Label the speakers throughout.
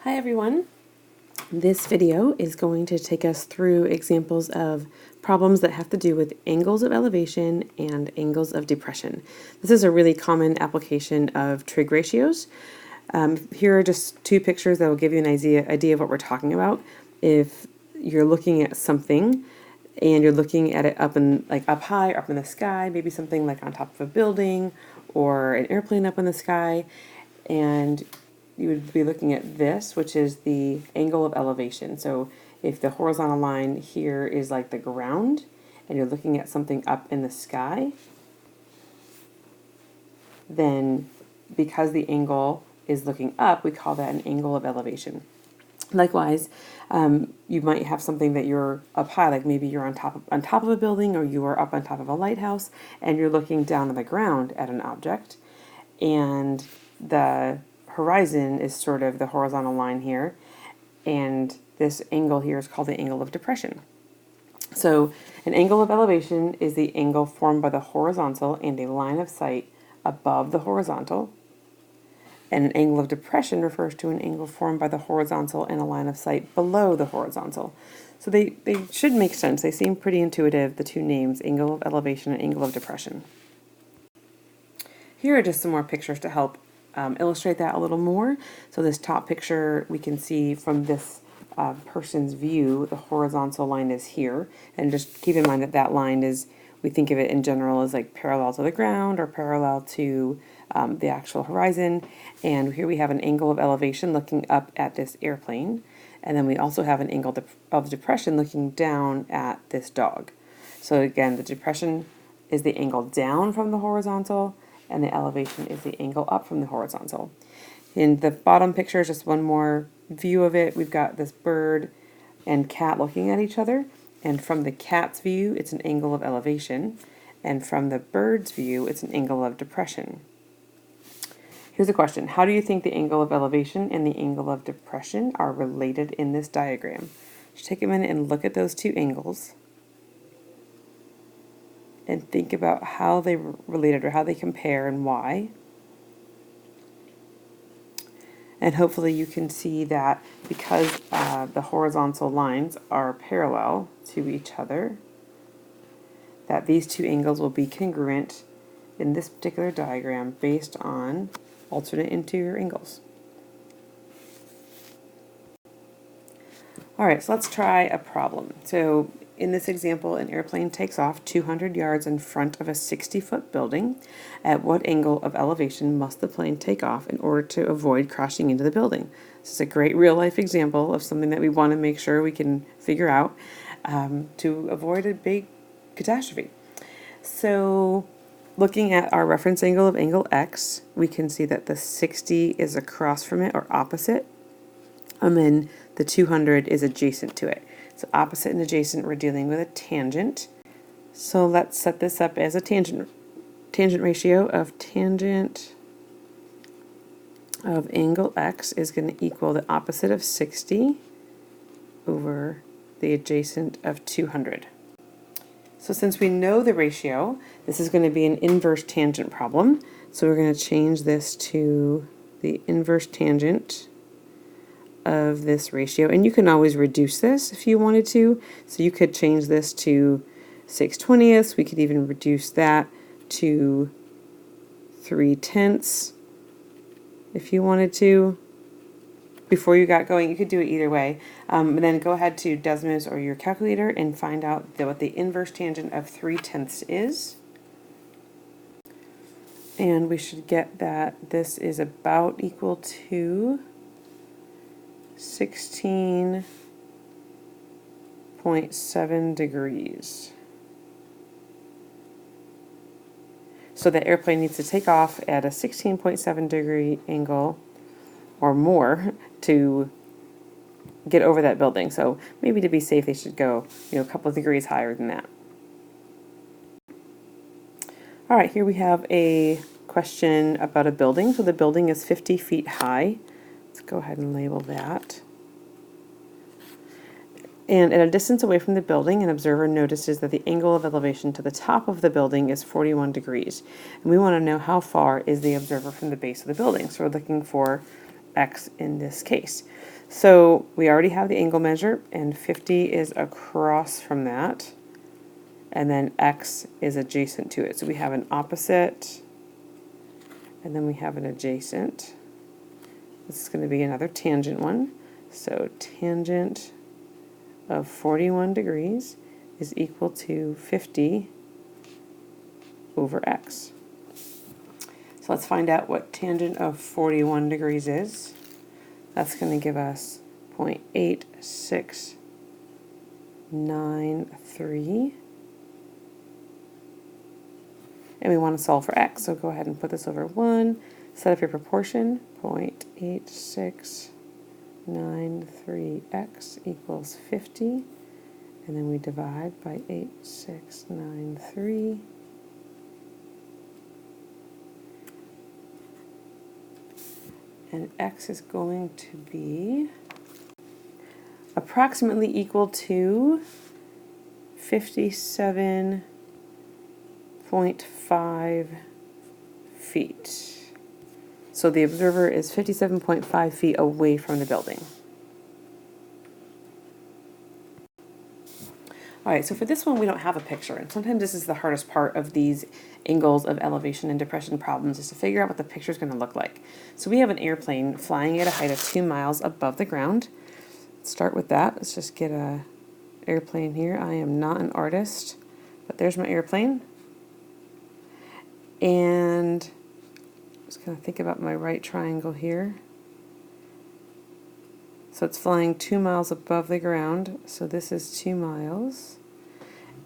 Speaker 1: Hi everyone. This video is going to take us through examples of problems that have to do with angles of elevation and angles of depression. This is a really common application of trig ratios. Here are just two pictures that will give you an idea of what we're talking about. If you're looking at something and you're looking at it up high, up in the sky, maybe something like on top of a building or an airplane up in the sky, and you would be looking at this, which is the angle of elevation. So if the horizontal line here is like the ground and you're looking at something up in the sky, then because the angle is looking up, we call that an angle of elevation. Likewise, you might have something that you're up high, like maybe you're on top of a building, or you are up on top of a lighthouse, and you're looking down on the ground at an object, and the horizon is sort of the horizontal line here, and this angle here is called the angle of depression. So an angle of elevation is the angle formed by the horizontal and a line of sight above the horizontal, and an angle of depression refers to an angle formed by the horizontal and a line of sight below the horizontal. So they should make sense. They seem pretty intuitive, the two names, angle of elevation and angle of depression. Here are just some more pictures to help illustrate that a little more. So this top picture, we can see from this person's view, the horizontal line is here. And just keep in mind that that line is, we think of it in general as like parallel to the ground or parallel to the actual horizon. And here we have an angle of elevation looking up at this airplane. And then we also have an angle of depression looking down at this dog. So again, the depression is the angle down from the horizontal, and the elevation is the angle up from the horizontal. In the bottom picture is just one more view of it. We've got this bird and cat looking at each other, and from the cat's view, it's an angle of elevation, and from the bird's view, it's an angle of depression. Here's a question. How do you think the angle of elevation and the angle of depression are related in this diagram? Just take a minute and look at those two angles and think about how they related or how they compare and why. And hopefully you can see that because the horizontal lines are parallel to each other, that these two angles will be congruent in this particular diagram based on alternate interior angles. All right, so let's try a problem. So in this example, an airplane takes off 200 yards in front of a 60-foot building. At what angle of elevation must the plane take off in order to avoid crashing into the building? This is a great real-life example of something that we want to make sure we can figure out to avoid a big catastrophe. So looking at our reference angle of angle X, we can see that the 60 is across from it or opposite, and then the 200 is adjacent to it. So opposite and adjacent, we're dealing with a tangent. So let's set this up as a tangent ratio of tangent of angle X is going to equal the opposite of 60 over the adjacent of 200. So since we know the ratio, this is going to be an inverse tangent problem. So we're going to change this to the inverse tangent of this ratio, and you can always reduce this if you wanted to. So you could change this to 6/20. We could even reduce that to 3/10 if you wanted to. Before you got going, you could do it either way. And then go ahead to Desmos or your calculator and find out what the inverse tangent of 3/10 is. And we should get that this is about equal to 16.7 degrees. So the airplane needs to take off at a 16.7 degree angle or more to get over that building. So maybe to be safe, they should go, a couple of degrees higher than that. All right, here we have a question about a building. So the building is 50 feet high. Let's go ahead and label that. And at a distance away from the building, an observer notices that the angle of elevation to the top of the building is 41 degrees. And we want to know how far is the observer from the base of the building. So we're looking for x in this case. So we already have the angle measure, and 50 is across from that, and then x is adjacent to it. So we have an opposite, and then we have an adjacent. This is going to be another tangent one. So tangent of 41 degrees is equal to 50 over x. So let's find out what tangent of 41 degrees is. That's going to give us 0.8693. And we want to solve for x, so go ahead and put this over 1. Set up your proportion, 0.8693x equals 50. And then we divide by 0.8693. And x is going to be approximately equal to 57.5 feet. So the observer is 57.5 feet away from the building. All right, so for this one, we don't have a picture, and sometimes this is the hardest part of these angles of elevation and depression problems, is to figure out what the picture is going to look like. So we have an airplane flying at a height of 2 miles above the ground. Let's start with that. Let's just get a airplane here. I am not an artist, but there's my airplane. And I'm just going to think about my right triangle here. So it's flying 2 miles above the ground, so this is 2 miles.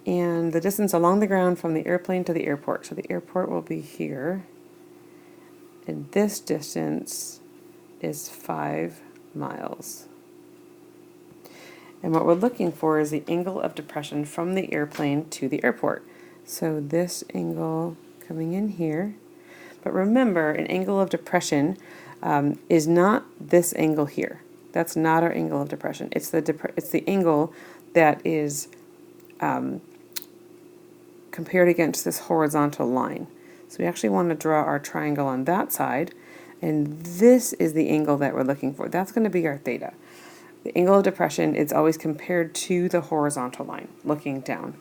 Speaker 1: And the distance along the ground from the airplane to the airport. So the airport will be here. And this distance is 5 miles. And what we're looking for is the angle of depression from the airplane to the airport. So this angle coming in here. But remember, an angle of depression is not this angle here. That's not our angle of depression. It's the angle that is compared against this horizontal line. So we actually want to draw our triangle on that side, and this is the angle that we're looking for. That's going to be our theta. The angle of depression is always compared to the horizontal line, looking down.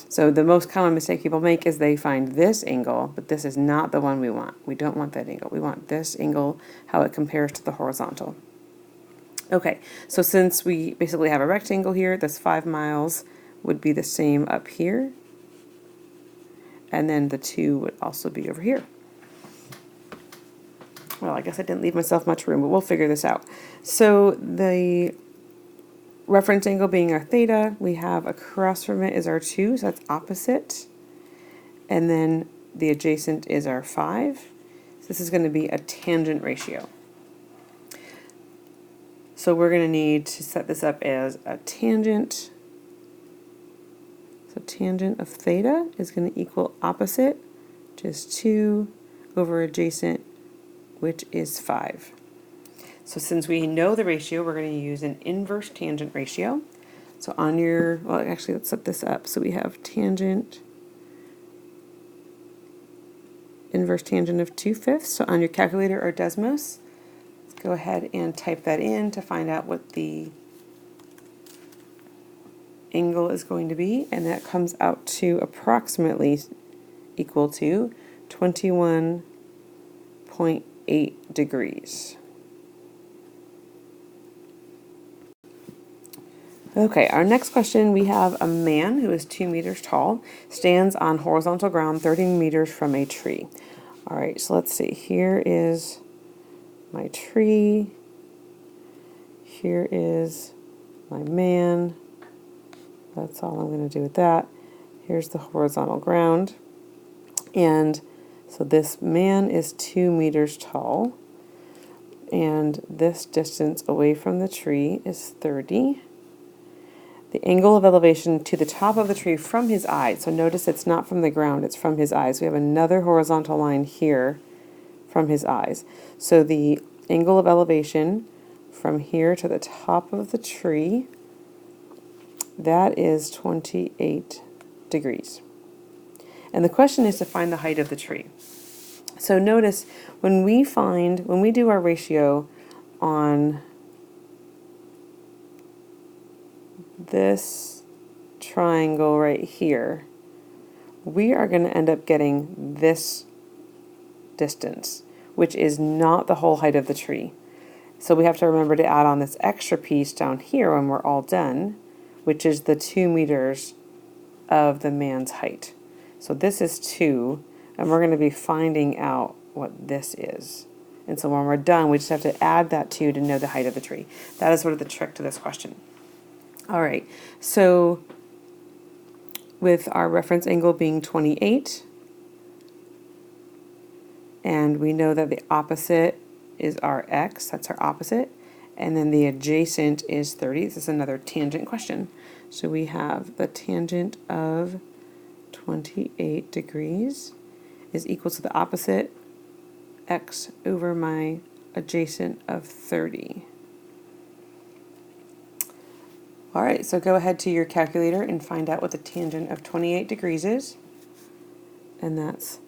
Speaker 1: So the most common mistake people make is they find this angle, but this is not the one we want. We don't want that angle. We want this angle, how it compares to the horizontal. Okay, so since we basically have a rectangle here, this 5 miles would be the same up here. And then the 2 would also be over here. Well, I guess I didn't leave myself much room, but we'll figure this out. So the reference angle being our theta, we have across from it is our 2, so that's opposite. And then the adjacent is our 5. So this is going to be a tangent ratio. So we're going to need to set this up as a tangent. So tangent of theta is going to equal opposite, which is 2, over adjacent, which is 5. So since we know the ratio, we're going to use an inverse tangent ratio. So on your, well, actually, let's set this up. So we have tangent, inverse tangent of 2/5. So on your calculator or Desmos, let's go ahead and type that in to find out what the angle is going to be, and that comes out to approximately equal to 21.8 degrees. Okay, our next question, we have a man who is 2 meters tall, stands on horizontal ground 30 meters from a tree. All right, so let's see. Here is my tree. Here is my man. That's all I'm going to do with that. Here's the horizontal ground. And so this man is 2 meters tall. And this distance away from the tree is 30. The angle of elevation to the top of the tree from his eyes. So notice it's not from the ground, it's from his eyes. We have another horizontal line here from his eyes. So the angle of elevation from here to the top of the tree, that is 28 degrees. And the question is to find the height of the tree. So notice when we do our ratio on this triangle right here, we are going to end up getting this distance, which is not the whole height of the tree. So we have to remember to add on this extra piece down here when we're all done, which is the 2 meters of the man's height. So this is 2, and we're going to be finding out what this is. And so when we're done, we just have to add that 2 to know the height of the tree. That is sort of the trick to this question. All right, so with our reference angle being 28, and we know that the opposite is our x, that's our opposite, and then the adjacent is 30. This is another tangent question. So we have the tangent of 28 degrees is equal to the opposite x over my adjacent of 30. All right, so go ahead to your calculator and find out what the tangent of 28 degrees is. And that's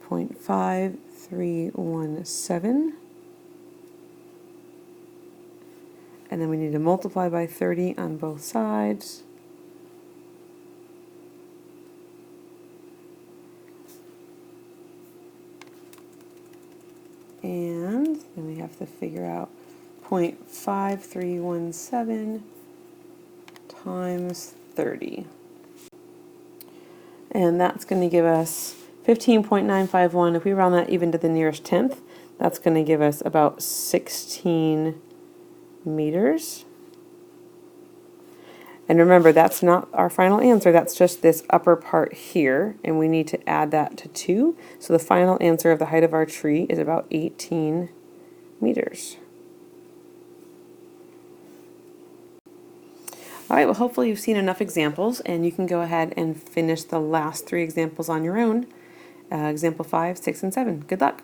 Speaker 1: 0.5317. And then we need to multiply by 30 on both sides. And then we have to figure out 0.5317 times 30. And that's going to give us 15.951. If we round that even to the nearest tenth, that's going to give us about 16 meters. And remember, that's not our final answer. That's just this upper part here, and we need to add that to 2. So the final answer of the height of our tree is about 18 meters. All right, well, hopefully you've seen enough examples, and you can go ahead and finish the last 3 examples on your own. Example 5, 6, and 7. Good luck.